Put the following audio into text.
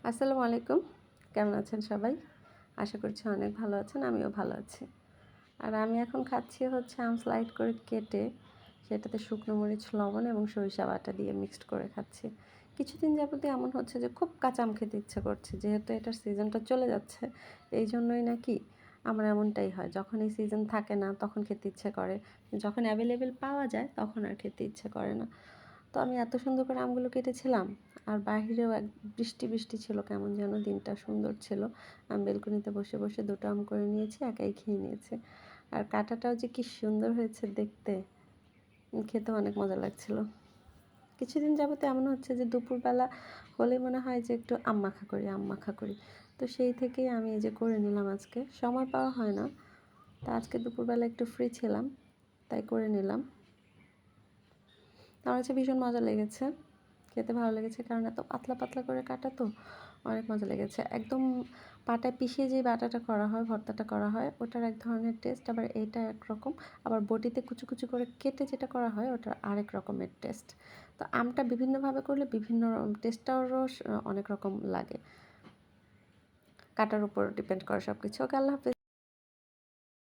আসসালামু আলাইকুম। কেমন আছেন সবাই? আশা করছি অনেক ভালো আছেন, আমিও ভালো আছি। আর আমি এখন খাচ্ছি হচ্ছে আম স্লাইড করে কেটে সেটাতে শুকনো মরিচ, লবণ এবং সরিষা বাটা দিয়ে মিক্সড করে খাচ্ছি। কিছুদিন যাবতই এমন হচ্ছে যে খুব কাঁচা আম খেতে ইচ্ছে করছে। যেহেতু এটার সিজনটা চলে যাচ্ছে, এই জন্যই নাকি আমার এমনটাই হয়। যখন এই সিজন থাকে না তখন খেতে ইচ্ছে করে। যখন অ্যাভেলেবেল পাওয়া যায় তখন আর খেতে ইচ্ছে করে না। তো আমি এত সুন্দর করে আমগুলো কেটেছিলাম, আর বাহিরেও বৃষ্টি বৃষ্টি ছিল, কেমন যেন দিনটা সুন্দর ছিল। আমি বেলকনিতে বসে বসে দুটো আম করে নিয়েছি, একাই খেয়ে নিয়েছি। আর কাঁটাটাও যে কি সুন্দর হয়েছে দেখতে, খেতেও অনেক মজা লাগছিল। কিছুদিন যাবতে এমন হচ্ছে যে দুপুরবেলা হলে মনে হয় যে একটু আম মাখা করি, আম মাখা করি। তো সেই থেকেই আমি এই যে করে নিলাম। আজকে সময় পাওয়া হয় না, তা আজকে দুপুরবেলা একটু ফ্রি ছিলাম, তাই করে নিলাম। আমার কাছে ভীষণ মজা লেগেছে, খেতে ভালো লেগেছে, কারণ এত পাতলা পাতলা করে কাটা তো অনেক মজা লেগেছে। একদম পাটায় পিষিয়ে যে বাটাটা করা হয়, ভর্তাটা করা হয়, ওটার এক ধরনের টেস্ট, আবার এইটা একরকম। আবার বটিতে কুচু কুচু করে কেটে যেটা করা হয় ওটার আরেক রকমের টেস্ট। তো আমটা বিভিন্নভাবে করলে বিভিন্ন টেস্টটারও অনেক রকম লাগে, কাটার উপর ডিপেন্ড করে সব কিছু। ওকে, আল্লাহ হাফেজ।